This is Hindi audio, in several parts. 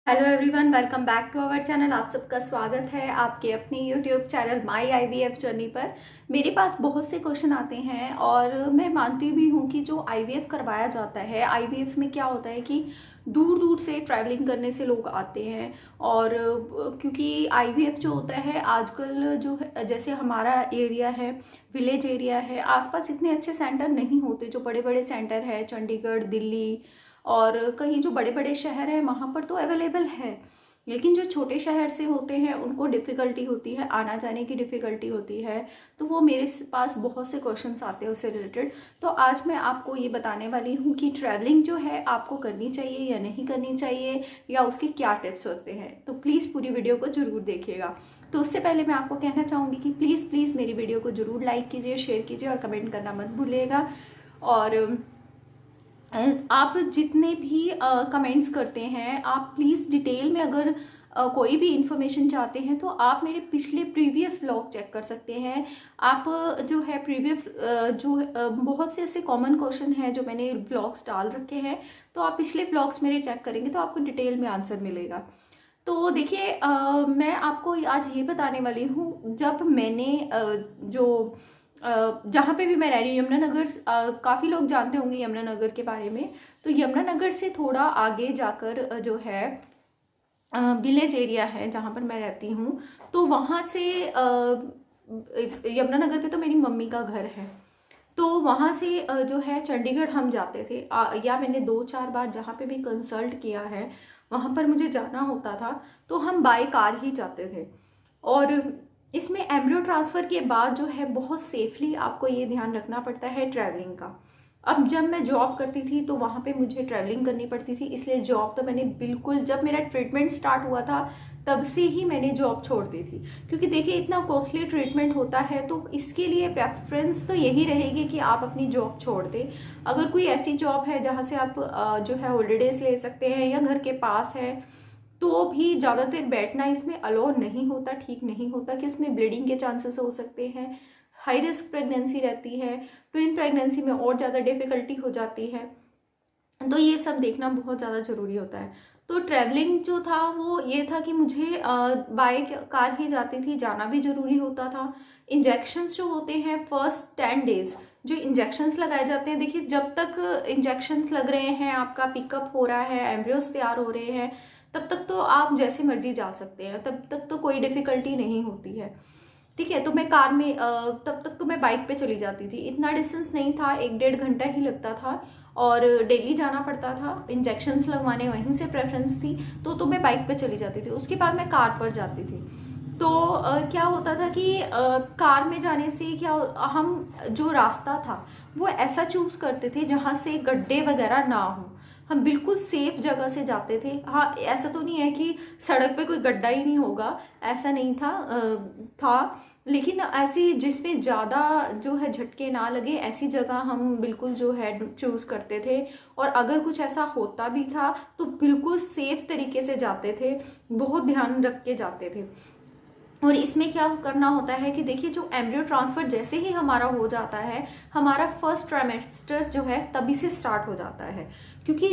Hello everyone, welcome back to our channel. आप सबका स्वागत है आपके अपने YouTube channel my IVF journey पर। मेरे पास बहुत से क्वेश्चन आते हैं और मैं मानती भी हूँ कि जो आईवीएफ करवाया जाता है, आईवीएफ में क्या होता है कि दूर दूर से ट्रैवलिंग करने से लोग आते हैं। और क्योंकि आईवीएफ जो होता है आजकल जैसे हमारा एरिया है, विलेज एरिया है, आसपास इतने अच्छे सेंटर नहीं होते। जो बड़े बड़े सेंटर है चंडीगढ़, दिल्ली और कहीं जो बड़े बड़े शहर हैं वहाँ पर तो अवेलेबल है, लेकिन जो छोटे शहर से होते हैं उनको डिफ़िकल्टी होती है, आना जाने की डिफ़िकल्टी होती है। तो वो मेरे पास बहुत से क्वेश्चंस आते हैं उससे रिलेटेड। तो आज मैं आपको ये बताने वाली हूँ कि ट्रैवलिंग जो है आपको करनी चाहिए या नहीं करनी चाहिए, या उसके क्या टिप्स होते हैं। तो प्लीज़ पूरी वीडियो को ज़रूर देखिएगा। तो उससे पहले मैं आपको कहना चाहूँगी कि प्लीज़ प्लीज़ मेरी वीडियो को ज़रूर लाइक कीजिए, शेयर कीजिए और कमेंट करना मत भूलिएगा। और आप जितने भी कमेंट्स करते हैं, आप प्लीज़ डिटेल में अगर कोई भी इन्फॉर्मेशन चाहते हैं तो आप मेरे पिछले प्रीवियस व्लॉग चेक कर सकते हैं। आप जो है प्रीवियस बहुत से ऐसे कॉमन क्वेश्चन हैं जो मैंने व्लॉग्स डाल रखे हैं, तो आप पिछले व्लॉग्स मेरे चेक करेंगे तो आपको डिटेल में आंसर मिलेगा। तो देखिए, मैं आपको आज ये बताने वाली हूँ, जब मैंने जहाँ पे भी मैं रह रही हूँ यमुनानगर, काफ़ी लोग जानते होंगे यमुनानगर के बारे में। तो यमुनानगर से थोड़ा आगे जाकर जो है विलेज एरिया है जहाँ पर मैं रहती हूँ। तो वहाँ से यमुनानगर पे तो मेरी मम्मी का घर है। तो वहाँ से जो है चंडीगढ़ हम जाते थे, या मैंने 2-4 बार जहाँ पे भी कंसल्ट किया है वहाँ पर मुझे जाना होता था तो हम बाय कार ही जाते थे। और इसमें एम्ब्रियो ट्रांसफ़र के बाद जो है बहुत सेफली आपको ये ध्यान रखना पड़ता है ट्रैवलिंग का। अब जब मैं जॉब करती थी तो वहाँ पे मुझे ट्रैवलिंग करनी पड़ती थी, इसलिए जॉब तो मैंने बिल्कुल, जब मेरा ट्रीटमेंट स्टार्ट हुआ था तब से ही मैंने जॉब छोड़ दी थी। क्योंकि देखिए इतना कॉस्टली ट्रीटमेंट होता है तो इसके लिए प्रेफरेंस तो यही रहेगी कि आप अपनी जॉब छोड़ दें। अगर कोई ऐसी जॉब है जहाँ से आप जो है हॉलीडेज़ ले सकते हैं या घर के पास है, तो भी ज़्यादा देर बैठना इसमें अलाउ नहीं होता, ठीक नहीं होता, कि उसमें ब्लीडिंग के चांसेस हो सकते हैं। हाई रिस्क प्रेगनेंसी रहती है, ट्विन प्रेगनेंसी में और ज़्यादा डिफ़िकल्टी हो जाती है। तो ये सब देखना बहुत ज़्यादा ज़रूरी होता है। तो ट्रैवलिंग जो था वो ये था कि मुझे बाय कार ही जाती थी, जाना भी ज़रूरी होता था। इंजेक्शंस जो होते हैं फर्स्ट 10 डेज़ जो इंजेक्शंस लगाए जाते हैं, देखिए जब तक इंजेक्शंस लग रहे हैं, आपका पिकअप हो रहा है, एम्ब्रियोस तैयार हो रहे हैं, तब तक तो आप जैसे मर्जी जा सकते हैं, तब तक तो कोई डिफ़िकल्टी नहीं होती है। ठीक है, तो मैं कार में तब तक तो मैं बाइक पे चली जाती थी। इतना डिस्टेंस नहीं था, 1-1.5 घंटा ही लगता था और डेली जाना पड़ता था। इंजेक्शंस लगवाने वहीं से प्रेफरेंस थी, तो मैं बाइक पे चली जाती थी। उसके बाद मैं कार पर जाती थी। तो क्या होता था कि कार में जाने से क्या हम जो रास्ता था वो ऐसा चूज़ करते थे जहाँ से गड्ढे वगैरह ना हो। हम बिल्कुल सेफ जगह से जाते थे। हाँ, ऐसा तो नहीं है कि सड़क पे कोई गड्ढा ही नहीं होगा, ऐसा नहीं था। लेकिन ऐसी जिसमें ज़्यादा जो है झटके ना लगे, ऐसी जगह हम बिल्कुल जो है चूज़ करते थे। और अगर कुछ ऐसा होता भी था तो बिल्कुल सेफ तरीके से जाते थे, बहुत ध्यान रख के जाते थे। और इसमें क्या करना होता है कि देखिए, जो एम्ब्रियो ट्रांसफ़र जैसे ही हमारा हो जाता है, हमारा फर्स्ट ट्राइमेस्टर जो है तभी से स्टार्ट हो जाता है। क्योंकि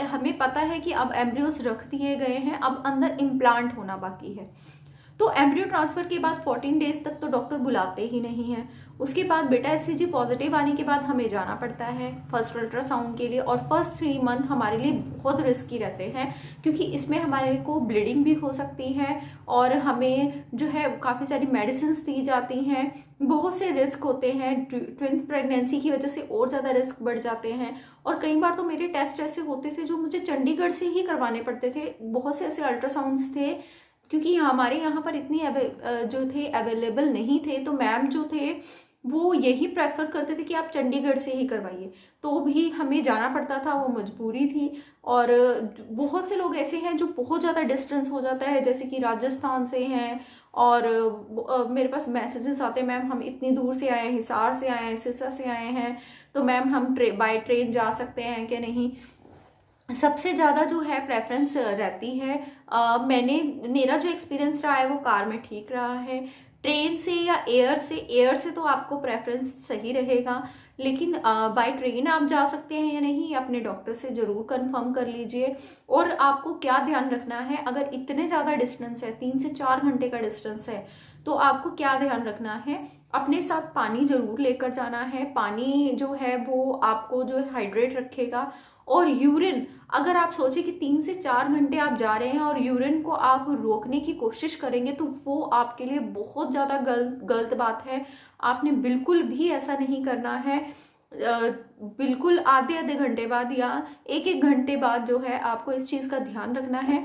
हमें पता है कि अब एम्ब्रियोस रख दिए गए हैं, अब अंदर इम्प्लांट होना बाकी है। तो एम्ब्रियो ट्रांसफ़र के बाद 14 डेज़ तक तो डॉक्टर बुलाते ही नहीं हैं। उसके बाद बेटा एचसीजी पॉजिटिव आने के बाद हमें जाना पड़ता है फर्स्ट अल्ट्रासाउंड के लिए। और फर्स्ट 3 मंथ हमारे लिए बहुत रिस्की रहते हैं, क्योंकि इसमें हमारे को ब्लीडिंग भी हो सकती है और हमें जो है काफ़ी सारी मेडिसिन दी जाती हैं। बहुत से रिस्क होते हैं, ट्विन प्रेगनेंसी की वजह से और ज़्यादा रिस्क बढ़ जाते हैं। और कई बार तो मेरे टेस्ट ऐसे होते थे जो मुझे चंडीगढ़ से ही करवाने पड़ते थे। बहुत से ऐसे अल्ट्रासाउंड्स थे, क्योंकि हमारे यहाँ पर इतनी जो थे अवेलेबल नहीं थे। तो मैम जो थे वो यही प्रेफर करते थे कि आप चंडीगढ़ से ही करवाइए, तो भी हमें जाना पड़ता था, वो मजबूरी थी। और बहुत से लोग ऐसे हैं जो बहुत ज़्यादा डिस्टेंस हो जाता है, जैसे कि राजस्थान से हैं और मेरे पास मैसेजेस आते हैं, मैम हम इतनी दूर से आए हैं, हिसार से आए हैं, सिरसा से आए हैं, तो मैम हम बाय ट्रेन जा सकते हैं कि नहीं। सबसे ज़्यादा जो है प्रेफरेंस रहती है, मेरा जो एक्सपीरियंस रहा है वो कार में ठीक रहा है। ट्रेन से या एयर से तो आपको प्रेफरेंस सही रहेगा। लेकिन बाय ट्रेन आप जा सकते हैं या नहीं, अपने डॉक्टर से ज़रूर कंफर्म कर लीजिए। और आपको क्या ध्यान रखना है, अगर इतने ज़्यादा डिस्टेंस है, 3 से 4 घंटे का डिस्टेंस है, तो आपको क्या ध्यान रखना है, अपने साथ पानी ज़रूर लेकर जाना है। पानी जो है वो आपको जो है हाइड्रेट रखेगा। और यूरिन, अगर आप सोचें कि 3 से 4 घंटे आप जा रहे हैं और यूरिन को आप रोकने की कोशिश करेंगे, तो वो आपके लिए बहुत ज़्यादा गलत बात है। आपने बिल्कुल भी ऐसा नहीं करना है। बिल्कुल आधे आधे घंटे बाद या एक एक घंटे बाद जो है आपको इस चीज़ का ध्यान रखना है।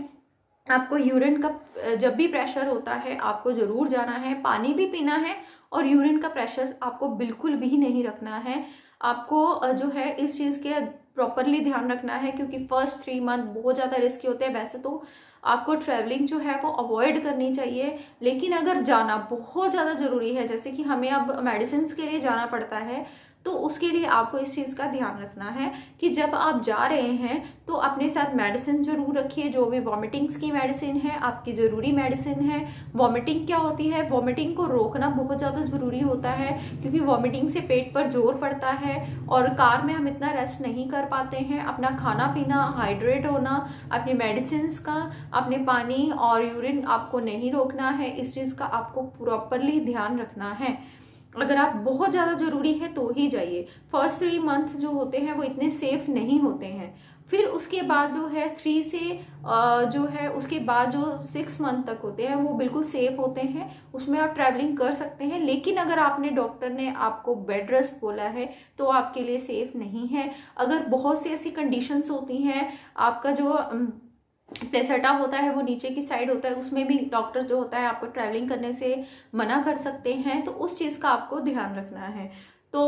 आपको यूरिन का जब भी प्रेशर होता है आपको ज़रूर जाना है, पानी भी पीना है, और यूरिन का प्रेशर आपको बिल्कुल भी नहीं रखना है। आपको जो है इस चीज़ के प्रॉपरली ध्यान रखना है, क्योंकि फर्स्ट 3 मंथ बहुत ज़्यादा रिस्की होते हैं। वैसे तो आपको ट्रैवलिंग जो है वो अवॉइड करनी चाहिए, लेकिन अगर जाना बहुत ज़्यादा ज़रूरी है, जैसे कि हमें अब मेडिसिन के लिए जाना पड़ता है, तो उसके लिए आपको इस चीज़ का ध्यान रखना है कि जब आप जा रहे हैं तो अपने साथ मेडिसिन ज़रूर रखिए। जो भी वॉमिटिंग्स की मेडिसिन है आपकी ज़रूरी मेडिसिन है। वॉमिटिंग क्या होती है, वॉमिटिंग को रोकना बहुत ज़्यादा ज़रूरी होता है, क्योंकि वॉमिटिंग से पेट पर जोर पड़ता है और कार में हम इतना रेस्ट नहीं कर पाते हैं। अपना खाना पीना, हाइड्रेट होना, अपनी मेडिसिन का, अपने पानी और यूरिन आपको नहीं रोकना है। इस चीज़ का आपको प्रॉपरली ध्यान रखना है। अगर आप बहुत ज़्यादा ज़रूरी है तो ही जाइए। फर्स्ट 3 मंथ जो होते हैं वो इतने सेफ नहीं होते हैं। फिर उसके बाद जो है 3 से जो है उसके बाद जो 6 मंथ तक होते हैं वो बिल्कुल सेफ होते हैं, उसमें आप ट्रैवलिंग कर सकते हैं। लेकिन अगर आपने डॉक्टर ने आपको बेड रेस्ट बोला है तो आपके लिए सेफ नहीं है। अगर बहुत सी ऐसी कंडीशंस होती हैं, आपका जो प्लेसेटा होता है वो नीचे की साइड होता है, उसमें भी डॉक्टर जो होता है आपको ट्रैवलिंग करने से मना कर सकते हैं, तो उस चीज़ का आपको ध्यान रखना है। तो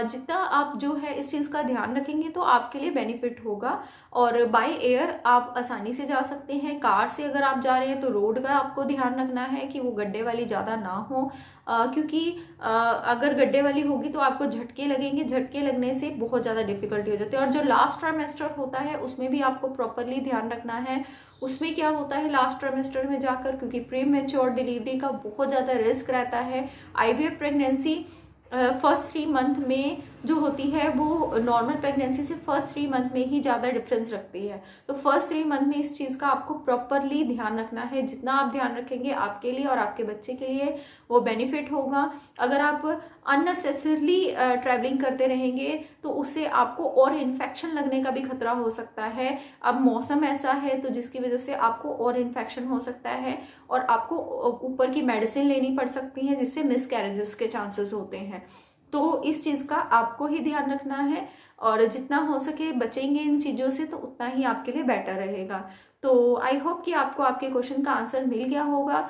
जितना आप जो है इस चीज़ का ध्यान रखेंगे तो आपके लिए बेनिफिट होगा। और बाय एयर आप आसानी से जा सकते हैं। कार से अगर आप जा रहे हैं तो रोड का आपको ध्यान रखना है कि वो गड्ढे वाली ज़्यादा ना हो, क्योंकि अगर गड्ढे वाली होगी तो आपको झटके लगेंगे, झटके लगने से बहुत ज़्यादा डिफिकल्टी हो जाती है। और जो लास्ट ट्राइमेस्टर होता है उसमें भी आपको प्रॉपरली ध्यान रखना है। उसमें क्या होता है लास्ट ट्राइमेस्टर में जाकर, क्योंकि प्री मैच्योर डिलीवरी का बहुत ज़्यादा रिस्क रहता है। आईवीएफ प्रेगनेंसी फर्स्ट 3 मंथ में जो होती है वो नॉर्मल प्रेगनेंसी से फर्स्ट 3 मंथ में ही ज़्यादा डिफरेंस रखती है। तो फर्स्ट 3 मंथ में इस चीज़ का आपको प्रॉपरली ध्यान रखना है। जितना आप ध्यान रखेंगे आपके लिए और आपके बच्चे के लिए वो बेनिफिट होगा। अगर आप अननेसेसरली ट्रैवलिंग करते रहेंगे तो उससे आपको और इन्फेक्शन लगने का भी खतरा हो सकता है। अब मौसम ऐसा है तो जिसकी वजह से आपको और इन्फेक्शन हो सकता है और आपको ऊपर की मेडिसिन लेनी पड़ सकती है, जिससे मिसकैरेजेस के चांसेस होते हैं। तो इस चीज़ का आपको ही ध्यान रखना है, और जितना हो सके बचेंगे इन चीज़ों से तो उतना ही आपके लिए बेटर रहेगा। तो आई होप कि आपको आपके क्वेश्चन का आंसर मिल गया होगा।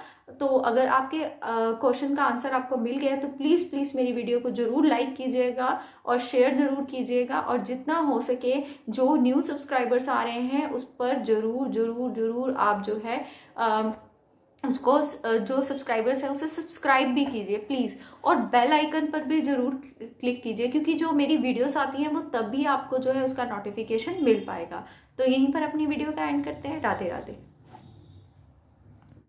तो अगर आपके क्वेश्चन का आंसर आपको मिल गया तो प्लीज़ प्लीज़ मेरी वीडियो को ज़रूर लाइक कीजिएगा और शेयर ज़रूर कीजिएगा। और जितना हो सके जो न्यू सब्सक्राइबर्स आ रहे हैं उस पर ज़रूर ज़रूर ज़रूर आप जो है उसको जो सब्सक्राइबर्स हैं उसे सब्सक्राइब भी कीजिए प्लीज़, और बेल आइकन पर भी ज़रूर क्लिक कीजिए, क्योंकि जो मेरी वीडियोस आती हैं वो तब भी आपको जो है उसका नोटिफिकेशन मिल पाएगा। तो यहीं पर अपनी वीडियो का एंड करते हैं। राधे राधे।